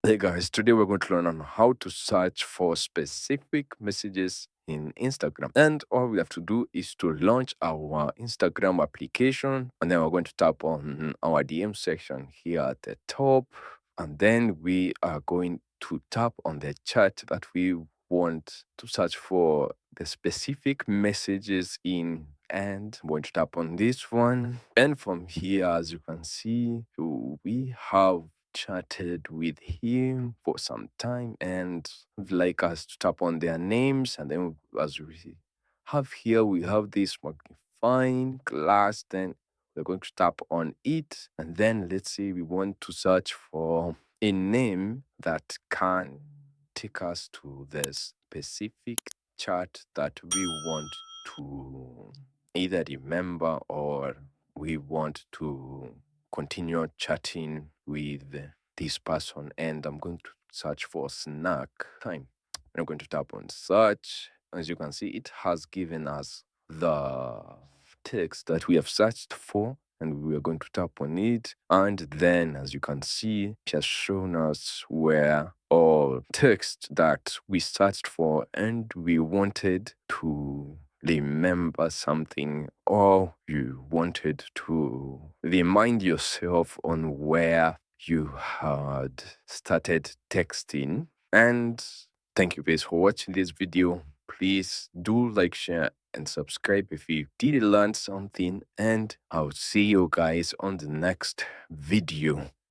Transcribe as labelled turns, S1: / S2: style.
S1: Hey guys, today we're going to learn on how to search for specific messages in Instagram. And all we have to do is to launch our Instagram application, and then we're going to tap on our DM section here at the top. And then we are going to tap on the chat that we want to search for the specific messages in, and I'm going to tap on this one. And from here, as you can see, we have chatted with him for some time, and would like us to tap on their names. And then as we have here, we have this magnifying glass. Then we're going to tap on it, and then let's say we want to search for a name that can take us to the specific chat that we want to either remember, or we want to continue chatting with this person. And I'm going to search for snack time. I'm going to tap on search. As you can see, it has given us the text that we have searched for, and we are going to tap on it. And then, as you can see, it has shown us where all text that we searched for and we wanted to remember something, or you wanted to remind yourself on where you had started texting. And thank you guys for watching this video. Please do like, share, and subscribe if you did learn something, and I'll see you guys on the next video.